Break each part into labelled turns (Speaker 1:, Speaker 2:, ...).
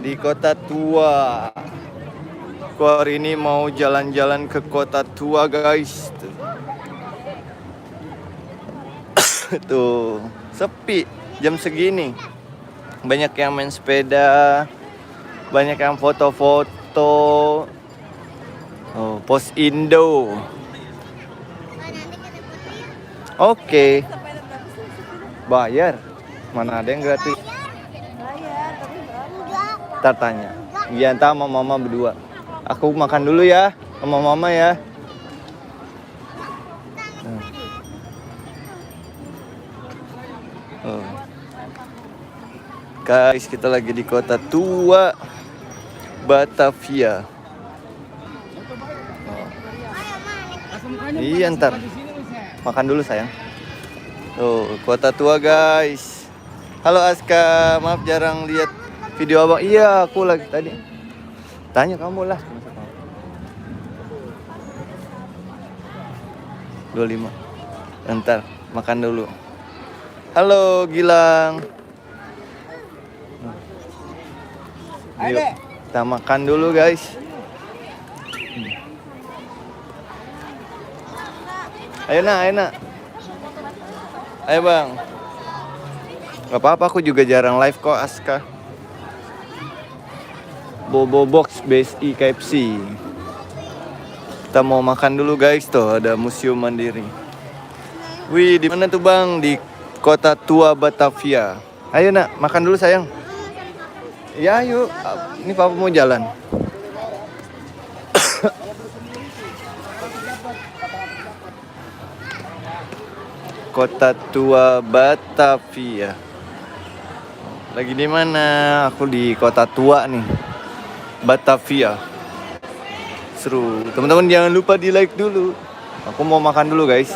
Speaker 1: di Kota Tua. Aku hari ini mau jalan-jalan ke Kota Tua, guys. Tuh, sepi jam segini. Banyak yang main sepeda, banyak yang foto-foto. Oh, pos Indo. Oke. Bayar. Mana ada yang gratis?
Speaker 2: Bayar, tapi berapa?
Speaker 1: Ntar tanya. Iya, ntar sama mama berdua. Aku makan dulu ya sama mama ya. Oh. Guys, kita lagi di Kota Tua, Batavia. Oh. Iya, ntar makan dulu sayang. Tuh, Kota Tua guys. Halo Aska, maaf jarang lihat video abang. Iya, aku lagi tadi. Tanya kamu lah. 25. Ntar makan dulu. Halo Gilang. Yuk, kita makan dulu guys. Ayo nak, ayo nak. Ayo bang. Gak apa-apa, aku juga jarang live kok Aska. Bobo Box BSI KFC. Kita mau makan dulu guys, tuh ada Museum Mandiri. Wih, di mana tuh bang? Di Kota Tua Batavia. Ayo nak, makan dulu sayang. Ya yuk, ini papa mau jalan. Kota Tua Batavia. Lagi di mana? Aku di Kota Tua nih, Batavia. Seru. Teman-teman jangan lupa di like dulu. Aku mau makan dulu guys.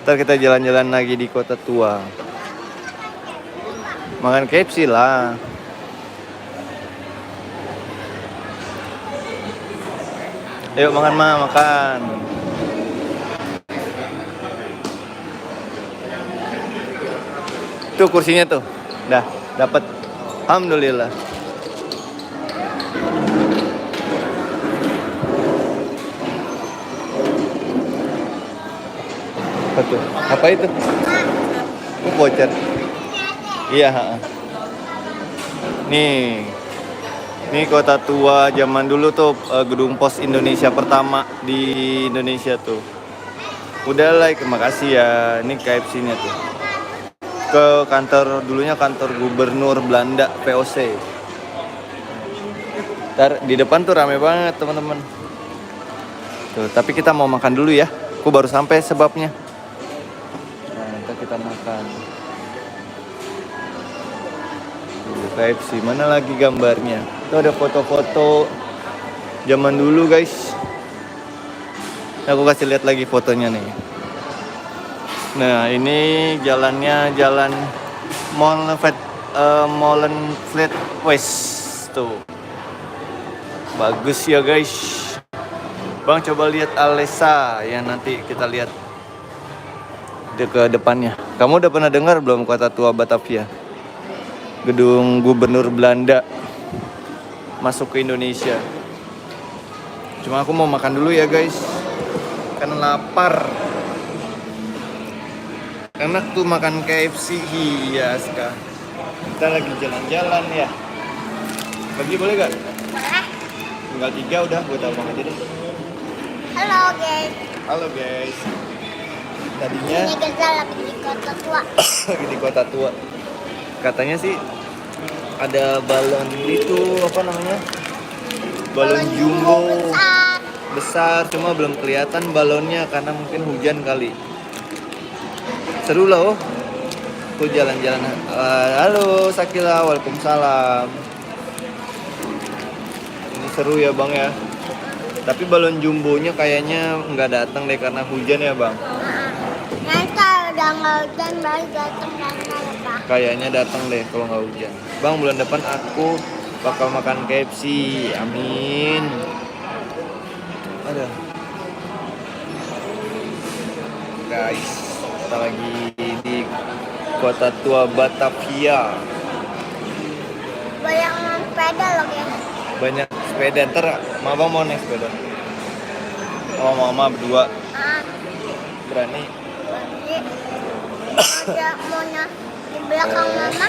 Speaker 1: Ntar kita jalan-jalan lagi di Kota Tua. Makan KFC lah. Ayo makan mah, makan. Tuh kursinya tuh. Dah, dapat. Alhamdulillah. Apa tuh? Apa itu? Voucher. Iya, Nih. Ini Kota Tua zaman dulu tuh, gedung pos Indonesia pertama di Indonesia tuh. Udah like, makasih ya. Ini KFC-nya tuh. Ke kantor, dulunya kantor gubernur Belanda, VOC. Ntar di depan tuh rame banget teman-teman. Tuh, tapi kita mau makan dulu ya. Aku baru sampai sebabnya. Nah, ntar kita makan. KFC, mana lagi gambarnya? Tuh ada foto-foto zaman dulu guys. Aku kasih lihat lagi fotonya nih. Nah ini jalannya jalan Molenvliet West tuh. Bagus ya guys. Bang coba lihat Alessa ya, nanti kita lihat ke depannya. Kamu udah pernah dengar belum Kota Tua Batavia? Gedung gubernur Belanda masuk ke Indonesia. Cuma aku mau makan dulu ya guys, karena lapar. Enak tuh makan KFC. Iya Ska. Kita lagi jalan-jalan ya. Bagi boleh gak? Tinggal 3 udah, buat abang aja deh.
Speaker 2: Halo guys.
Speaker 1: Halo guys. Tadinya
Speaker 2: Ini kita lagi di Kota Tua.
Speaker 1: lagi di Kota Tua. Katanya sih ada balon itu, apa namanya? Balon jumbo besar, cuma belum kelihatan balonnya karena mungkin hujan kali. Seru lah oh. Aku jalan-jalan. Halo Sakila, waalaikumsalam. Ini seru ya bang ya. Tapi balon jumbonya kayaknya nggak datang deh karena hujan ya bang.
Speaker 2: Nanti udah nggak hujan baru datang karena apa?
Speaker 1: Kayaknya datang deh kalau nggak hujan. Bang, bulan depan aku bakal makan KFC. Amin. Ada. Guys, kita lagi di Kota Tua Batavia.
Speaker 2: Banyak sepeda loh guys.
Speaker 1: banyak sepeda. Ntar mama mau naik sepeda. Oh, mama berdua
Speaker 2: Ah,
Speaker 1: berani.
Speaker 2: nanti ada maunya di belakang mama.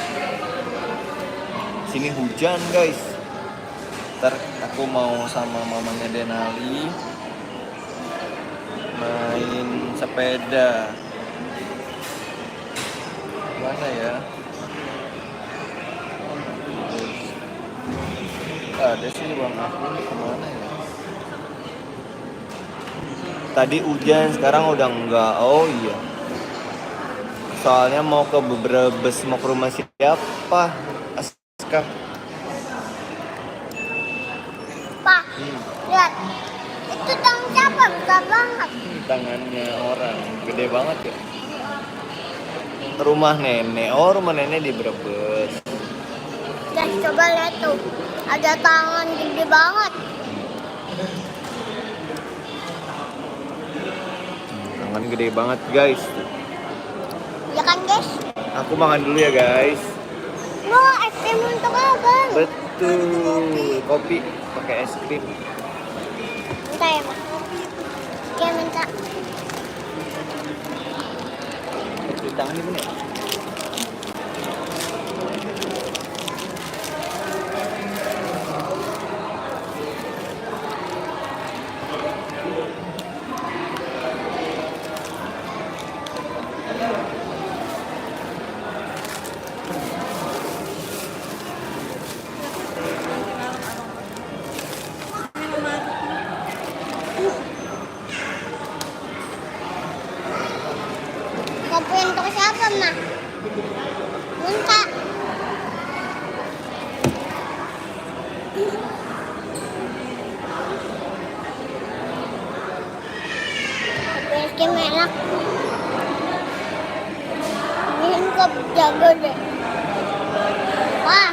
Speaker 1: Sini hujan guys. Ntar aku mau sama mamanya Denali main sepeda. Mana ya? Ada sih bang aku kemana ya? Tadi hujan, sekarang udah enggak. Oh iya. Soalnya mau ke Brebes, mau ke rumah siapa? Aska.
Speaker 2: Pak, lihat. Itu tangan siapa? Besar banget.
Speaker 1: Tangannya orang, gede banget ya. Rumah nenek. Oh, rumah nenek di Brebes.
Speaker 2: Guys, coba lihat tuh. Ada tangan gede banget.
Speaker 1: Tangan gede banget guys.
Speaker 2: Ya kan, guys?
Speaker 1: Aku makan dulu ya guys.
Speaker 2: Wah, es krim untuk abang.
Speaker 1: Betul, kopi pakai es krim.
Speaker 2: Minta ya, Mas? Oke, minta.
Speaker 1: Cuci tangan ini ya.
Speaker 2: Kopi untuk siapa, Ma? Minta. Kopi es krim enak. Ini kopi jago deh. Wah,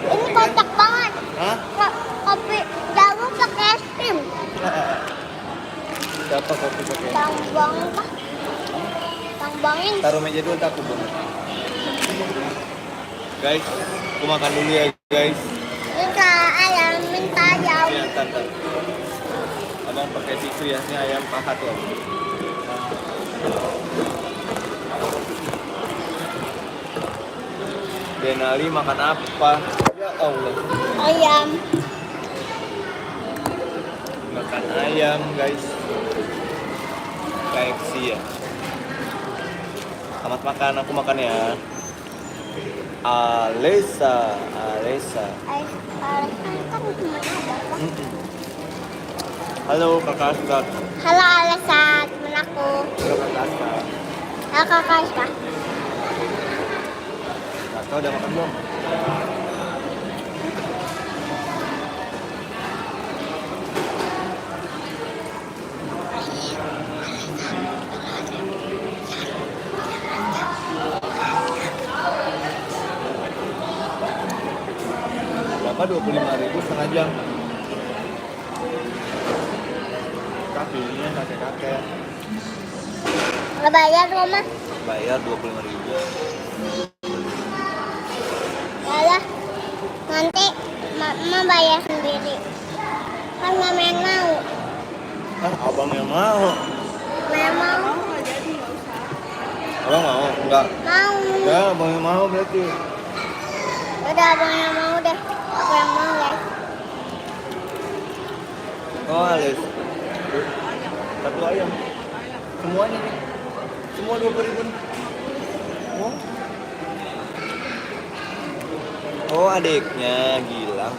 Speaker 2: ini kocak banget.
Speaker 1: Hah?
Speaker 2: Kopi jago pakai es krim.
Speaker 1: Siapa kopi pakai?
Speaker 2: Tambangin kah? Tambangin.
Speaker 1: Taruh meja dulu, tak aku buang. Guys, aku makan dulu ya guys.
Speaker 2: Minta ayam, minta ayam.
Speaker 1: Ini tante. Abang pakai tisu ya, ini ayam pahat loh. Denali makan apa? Ya Allah.
Speaker 2: Ayam.
Speaker 1: Makan ayam guys. KFC ya. Selamat makan, aku makan ya. Alesa.
Speaker 2: Kan cuma ada.
Speaker 1: Halo kakak Aska.
Speaker 2: Halo Alesa, temen aku.
Speaker 1: Halo kakak Aska.
Speaker 2: Halo kakak Aska.
Speaker 1: Kakak udah makan belum? Berapa? 25.000 setengah jam. Kakinya kakek-kakek.
Speaker 2: Nggak bayar Mama?
Speaker 1: Bayar 25.000.
Speaker 2: Yalah, nanti Mama bayar sendiri. Kan Mama yang mau.
Speaker 1: Ah, abang yang mau.
Speaker 2: Mama yang mau.
Speaker 1: Abang mau? Enggak.
Speaker 2: Mau.
Speaker 1: Ya, abang yang mau berarti.
Speaker 2: Udah abang yang mau deh. Aku yang mau guys.
Speaker 1: Oh, Alis. Satu ayam. Semuanya nih. Semua 20.000 nih. Oh. Oh, adiknya gila.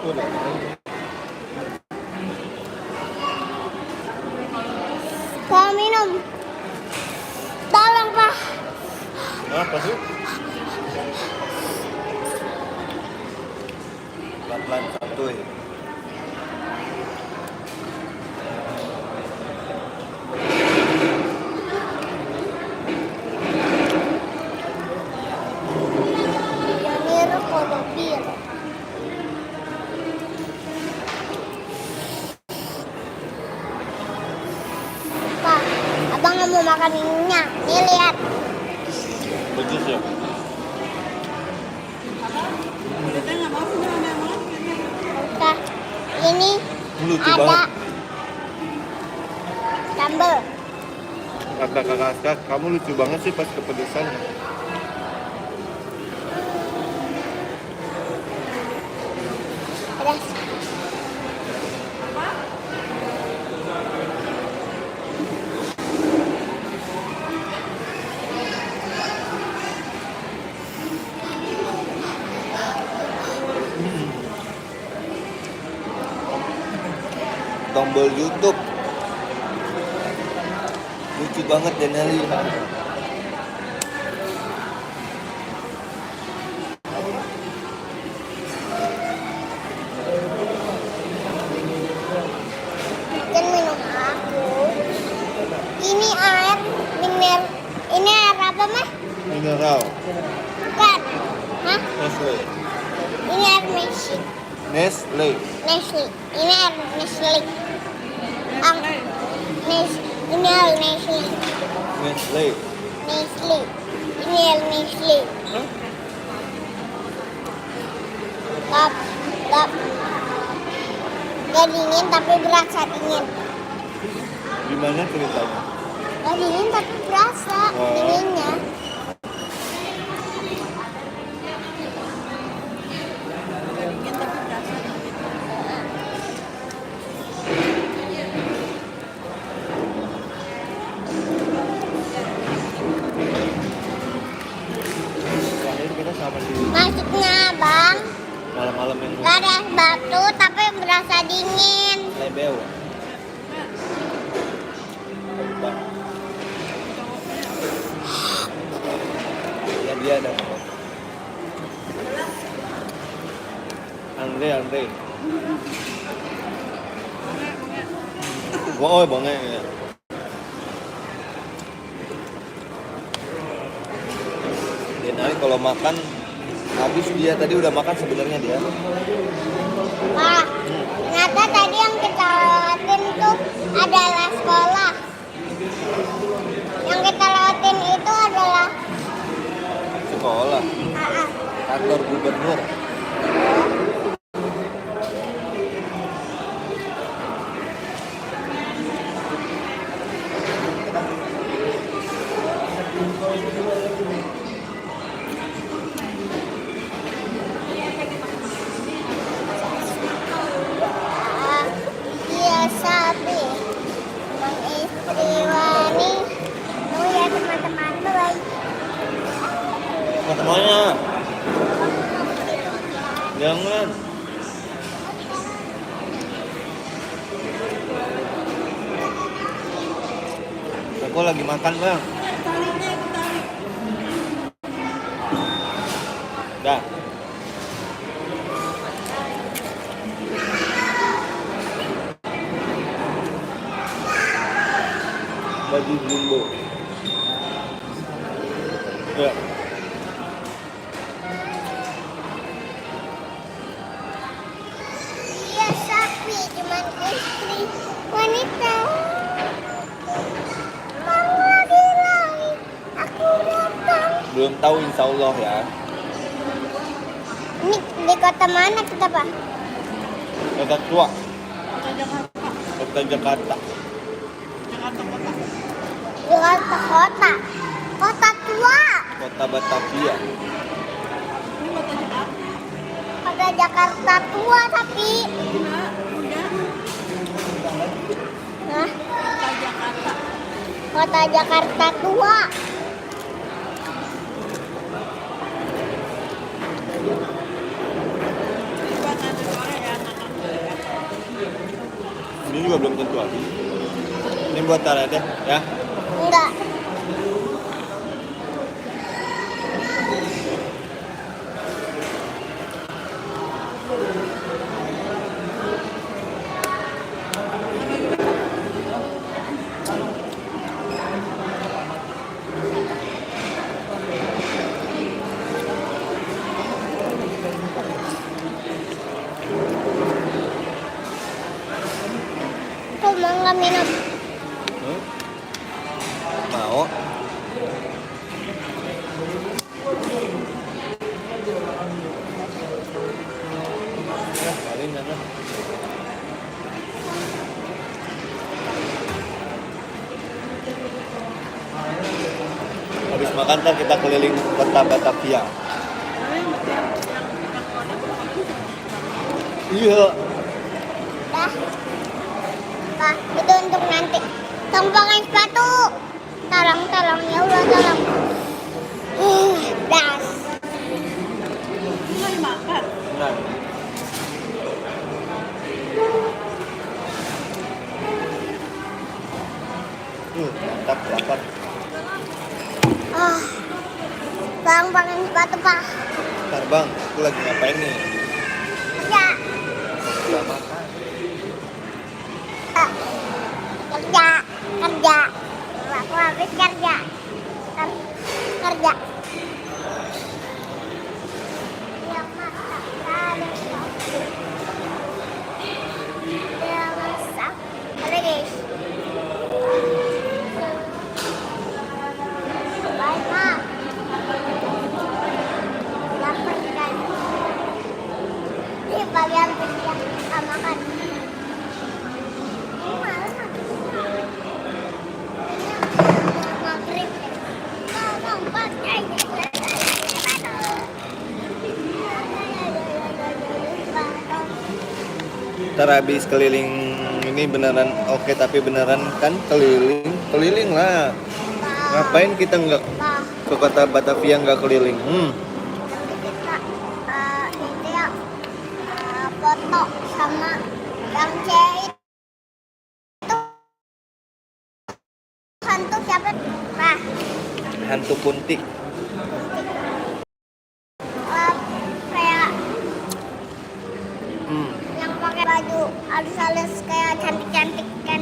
Speaker 1: Udah.
Speaker 2: Mau minum. Tolong Pak.
Speaker 1: Apa sih? Pelan-pelan satu ya.
Speaker 2: Yang niru kalau bir. Pak, abang nggak mau makan ininya. Nih lihat.
Speaker 1: Bagus ya.
Speaker 2: Nah, ini
Speaker 1: Lucu
Speaker 2: ada
Speaker 1: banget.
Speaker 2: sambal.
Speaker 1: Kakak, kamu lucu banget sih pas kepedesan.
Speaker 2: Pedas.
Speaker 1: Tombol YouTube. Lucu banget Denali.
Speaker 2: Kan minum aku. Ini air mineral. Ini air apa mah?
Speaker 1: Mineral.
Speaker 2: Bukan. Hah?
Speaker 1: Nestle.
Speaker 2: Ini air Nestle.
Speaker 1: Nestle.
Speaker 2: Nestle. Ini air Nestle. Ini air Nestle.
Speaker 1: Nestle.
Speaker 2: Nestle. Ini air Nestle. Top. Gak dingin tapi berasa dingin.
Speaker 1: Gimana ceritanya?
Speaker 2: Gak dingin tapi berasa dinginnya.
Speaker 1: Terakhir kita sama di
Speaker 2: Maksudnya bang,
Speaker 1: malam-malam yang
Speaker 2: gak ada es batu tapi berasa dingin.
Speaker 1: lebeu. Ya dia ada. Andre. Wah, bangga ya. Denali kalau makan habis dia tadi udah makan sebenarnya dia.
Speaker 2: Wah, ternyata tadi yang kita lewatin tuh adalah sekolah. Yang kita lewatin itu adalah
Speaker 1: Sekolah, kantor gubernur.
Speaker 2: dia sapi. Bang Istriwani. Oh ya teman-teman, bye.
Speaker 1: Semuanya. Jangan. Aku lagi makan, Bang. Dah. Baju jumbo. Ya.
Speaker 2: Dia sapi, cuman istri wanita. Mau lagi, aku datang.
Speaker 1: Belum tahu insya Allah ya.
Speaker 2: Ini di kota mana kita, Pak?
Speaker 1: Kota tua. Kota Jakarta.
Speaker 2: Jakarta kota. Kota tua.
Speaker 1: Kota Batavia.
Speaker 2: Kota Jakarta tua tapi. Hah? Kota Jakarta tua.
Speaker 1: Ini juga belum tentu habis. Ini buat Tara deh ya.
Speaker 2: Enggak. Tuh, mau nggak minum?
Speaker 1: Habis makan ntar kita keliling kota Batavia. Iya.
Speaker 2: Dah. Pak, itu untuk nanti. Tolong pakai sepatu. Tolong, ya Allah, tolong. Das.
Speaker 1: Benar. Mantap, lapar.
Speaker 2: Bang, pakai sepatu, Pak.
Speaker 1: Bentar bang, aku lagi ngapain nih?
Speaker 2: Ya.
Speaker 1: Udah makan.
Speaker 2: Kerja. Aku habis kerja. Kerja. Yang masak. Yang masak. Ada guys. Baik, Pak. Lapar kan? Ini bagian kerja. Makan. Maghrib. Tolong pakai.
Speaker 1: Ntar habis keliling ini beneran oke, tapi beneran kan keliling lah. Ngapain kita nggak ke kota Batavia nggak keliling?
Speaker 2: Kita ini ya foto sama yang cewek itu hantu siapa? Nah,
Speaker 1: Hantu Kuntik.
Speaker 2: kayak yang pakai baju halus-halus kayak cantik-cantik kan